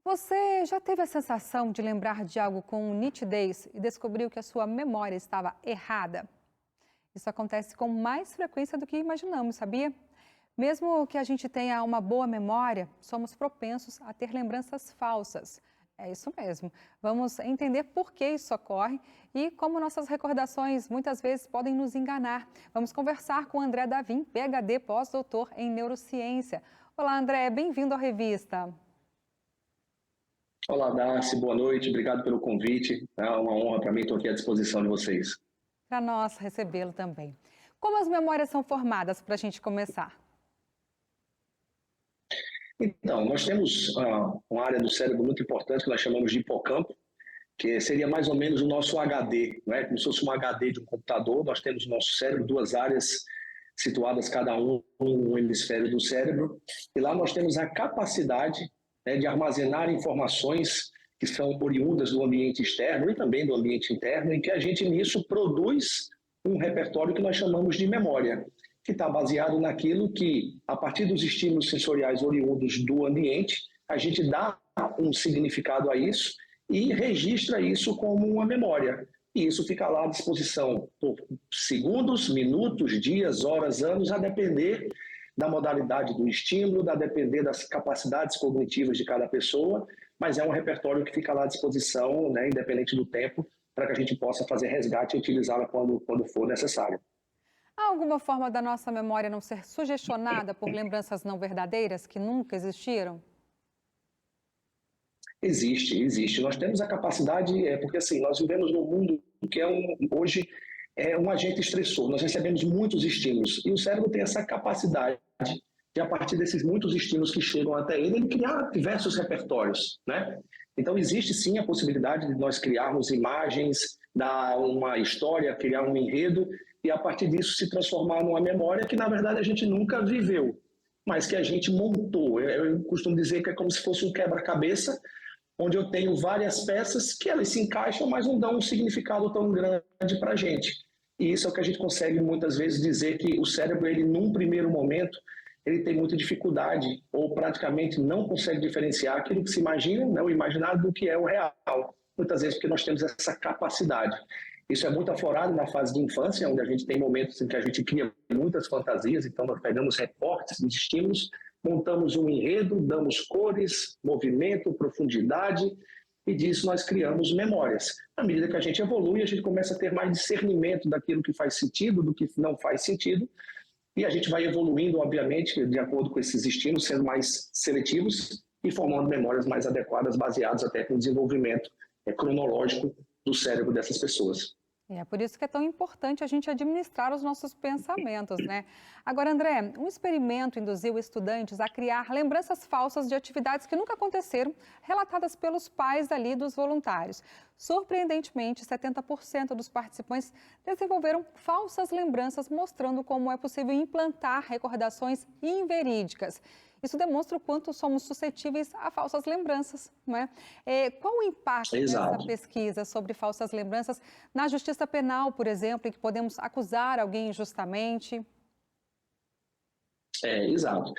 Você já teve a sensação de lembrar de algo com nitidez e descobriu que a sua memória estava errada? Isso acontece com mais frequência do que imaginamos, sabia? Mesmo que a gente tenha uma boa memória, somos propensos a ter lembranças falsas. É isso mesmo. Vamos entender por que isso ocorre e como nossas recordações muitas vezes podem nos enganar. Vamos conversar com André Davim, PhD, pós-doutor em neurociência. Olá, André, bem-vindo à revista. Olá, Darcy, boa noite, obrigado pelo convite. É uma honra para mim, estou aqui à disposição de vocês. Para nós recebê-lo também. Como as memórias são formadas para a gente começar? Então, nós temos uma área do cérebro muito importante que nós chamamos de hipocampo, que seria mais ou menos o nosso HD, não é? Como se fosse um HD de um computador. Nós temos no nosso cérebro duas áreas situadas cada um em um hemisfério do cérebro, e lá nós temos a capacidade, né, de armazenar informações que são oriundas do ambiente externo e também do ambiente interno, e que a gente nisso produz um repertório que nós chamamos de memória, que está baseado naquilo que, a partir dos estímulos sensoriais oriundos do ambiente, a gente dá um significado a isso e registra isso como uma memória. E isso fica lá à disposição por segundos, minutos, dias, horas, anos, a depender da modalidade do estímulo, a depender das capacidades cognitivas de cada pessoa, mas é um repertório que fica lá à disposição, né, independente do tempo, para que a gente possa fazer resgate e utilizá-la quando for necessário. Há alguma forma da nossa memória não ser sugestionada por lembranças não verdadeiras que nunca existiram? Existe. Nós temos a capacidade, porque assim, nós vivemos num mundo que hoje é um agente estressor. Nós recebemos muitos estímulos e o cérebro tem essa capacidade de, a partir desses muitos estímulos que chegam até ele criar diversos repertórios, né? Então existe sim a possibilidade de nós criarmos imagens, dar uma história, criar um enredo e a partir disso se transformar numa memória que na verdade a gente nunca viveu, mas que a gente montou. Eu costumo dizer que é como se fosse um quebra-cabeça, onde eu tenho várias peças que elas se encaixam, mas não dão um significado tão grande para a gente. E isso é o que a gente consegue muitas vezes dizer que o cérebro, ele num primeiro momento, ele tem muita dificuldade ou praticamente não consegue diferenciar aquilo que se imagina, né, o imaginado, do que é o real. Muitas vezes porque nós temos essa capacidade. Isso é muito aflorado na fase de infância, onde a gente tem momentos em que a gente cria muitas fantasias, então nós pegamos recortes de estímulos, montamos um enredo, damos cores, movimento, profundidade, e disso nós criamos memórias. À medida que a gente evolui, a gente começa a ter mais discernimento daquilo que faz sentido, do que não faz sentido, e a gente vai evoluindo, obviamente, de acordo com esses estímulos, sendo mais seletivos e formando memórias mais adequadas, baseadas até no desenvolvimento cronológico do cérebro dessas pessoas. É por isso que é tão importante a gente administrar os nossos pensamentos, né? Agora, André, um experimento induziu estudantes a criar lembranças falsas de atividades que nunca aconteceram, relatadas pelos pais ali dos voluntários. Surpreendentemente, 70% dos participantes desenvolveram falsas lembranças, mostrando como é possível implantar recordações inverídicas. Isso demonstra o quanto somos suscetíveis a falsas lembranças, não é? Qual o impacto dessa Exato. pesquisa sobre falsas lembranças na justiça penal, por exemplo, em que podemos acusar alguém injustamente? Exato.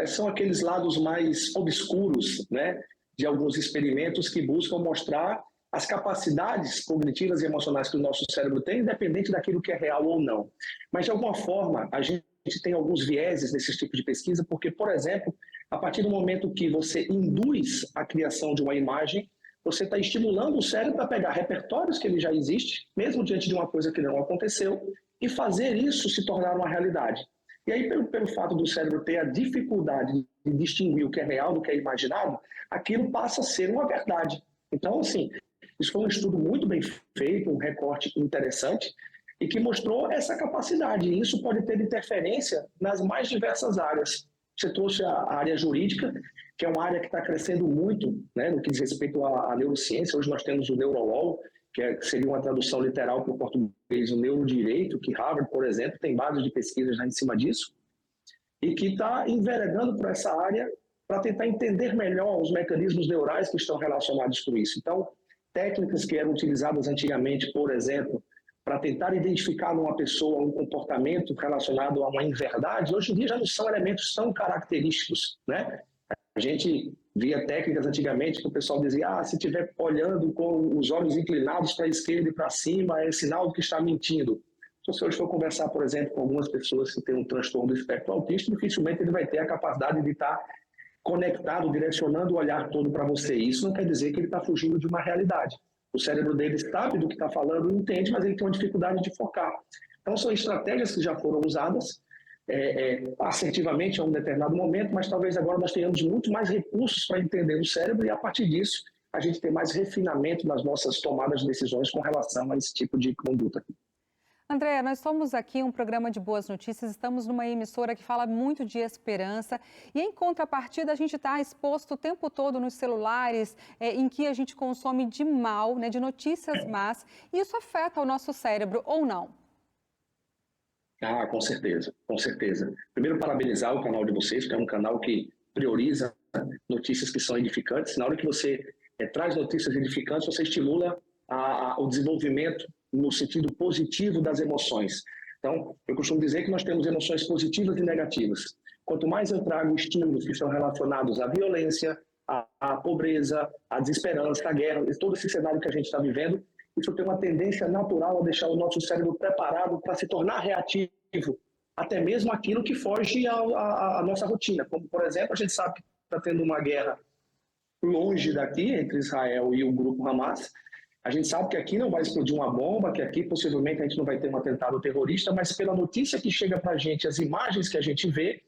São aqueles lados mais obscuros, né, de alguns experimentos que buscam mostrar as capacidades cognitivas e emocionais que o nosso cérebro tem, independente daquilo que é real ou não. Mas, de alguma forma, a gente tem alguns vieses nesses tipos de pesquisa, porque, por exemplo, a partir do momento que você induz a criação de uma imagem, você está estimulando o cérebro a pegar repertórios que ele já existe, mesmo diante de uma coisa que não aconteceu, e fazer isso se tornar uma realidade. E aí, pelo fato do cérebro ter a dificuldade de distinguir o que é real do que é imaginado, aquilo passa a ser uma verdade. Então, assim, isso foi um estudo muito bem feito, um recorte interessante, e que mostrou essa capacidade. E isso pode ter interferência nas mais diversas áreas. Você trouxe a área jurídica, que é uma área que está crescendo muito, né, no que diz respeito à neurociência. Hoje nós temos o neurolaw, que seria uma tradução literal para o português, o neurodireito, que Harvard, por exemplo, tem bases de pesquisas já em cima disso, e que está enveredando por essa área para tentar entender melhor os mecanismos neurais que estão relacionados com isso. Então, técnicas que eram utilizadas antigamente, por exemplo, para tentar identificar numa pessoa um comportamento relacionado a uma inverdade, hoje em dia já não são elementos tão característicos, né? A gente via técnicas antigamente que o pessoal dizia, se estiver olhando com os olhos inclinados para a esquerda e para cima, é sinal de que está mentindo. Se você hoje for conversar, por exemplo, com algumas pessoas que têm um transtorno do espectro autista, dificilmente ele vai ter a capacidade de estar conectado, direcionando o olhar todo para você. Isso não quer dizer que ele está fugindo de uma realidade. O cérebro dele sabe do que está falando, entende, mas ele tem uma dificuldade de focar. Então, são estratégias que já foram usadas assertivamente a um determinado momento, mas talvez agora nós tenhamos muito mais recursos para entender o cérebro e, a partir disso, a gente ter mais refinamento nas nossas tomadas de decisões com relação a esse tipo de conduta. Andréa, nós somos aqui um programa de boas notícias, estamos numa emissora que fala muito de esperança e, em contrapartida, a gente está exposto o tempo todo nos celulares, em que a gente consome de mal, né, de notícias más, e isso afeta o nosso cérebro ou não? Com certeza, com certeza. Primeiro, parabenizar o canal de vocês, que é um canal que prioriza notícias que são edificantes. Na hora que você traz notícias edificantes, você estimula o desenvolvimento no sentido positivo das emoções. Então, eu costumo dizer que nós temos emoções positivas e negativas. Quanto mais eu trago estímulos que estão relacionados à violência, à pobreza, à desesperança, à guerra, todo esse cenário que a gente está vivendo, isso tem uma tendência natural a deixar o nosso cérebro preparado para se tornar reativo, até mesmo aquilo que foge à nossa rotina. Como, por exemplo, a gente sabe que está tendo uma guerra longe daqui, entre Israel e o grupo Hamas. A gente sabe que aqui não vai explodir uma bomba, que aqui possivelmente a gente não vai ter um atentado terrorista, mas pela notícia que chega para a gente, as imagens que a gente vê,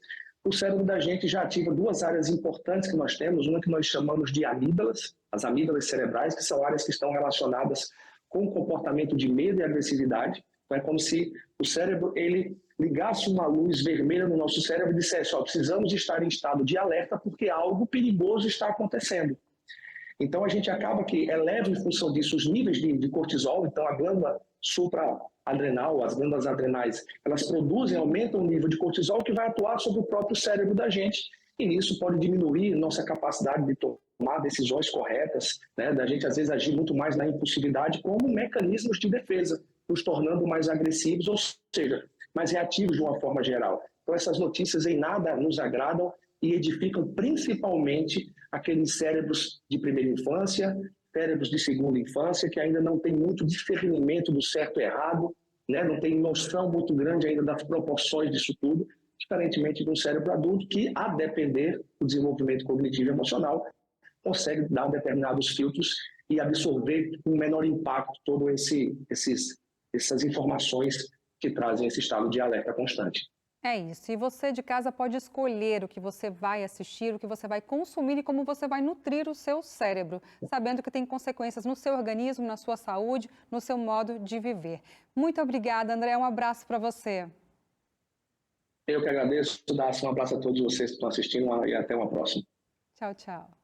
o cérebro da gente já ativa duas áreas importantes que nós temos, uma que nós chamamos de amígdalas, as amígdalas cerebrais, que são áreas que estão relacionadas com o comportamento de medo e agressividade. Então, é como se o cérebro ele ligasse uma luz vermelha no nosso cérebro e dissesse, precisamos estar em estado de alerta porque algo perigoso está acontecendo. Então, a gente acaba que eleva em função disso os níveis de cortisol. Então, a glândula supraadrenal, as glândulas adrenais, elas produzem, aumentam o nível de cortisol que vai atuar sobre o próprio cérebro da gente. E nisso pode diminuir nossa capacidade de tomar decisões corretas, né? Da gente, às vezes, agir muito mais na impulsividade como mecanismos de defesa, nos tornando mais agressivos, ou seja, mais reativos de uma forma geral. Então, essas notícias em nada nos agradam e edificam principalmente aqueles cérebros de primeira infância, cérebros de segunda infância, que ainda não tem muito discernimento do certo e errado, né? Não tem noção muito grande ainda das proporções disso tudo, diferentemente de um cérebro adulto que, a depender do desenvolvimento cognitivo e emocional, consegue dar determinados filtros e absorver com menor impacto todas essas informações que trazem esse estado de alerta constante. É isso. E você de casa pode escolher o que você vai assistir, o que você vai consumir e como você vai nutrir o seu cérebro, sabendo que tem consequências no seu organismo, na sua saúde, no seu modo de viver. Muito obrigada, André. Um abraço para você. Eu que agradeço, Dácia. Um abraço a todos vocês que estão assistindo e até uma próxima. Tchau, tchau.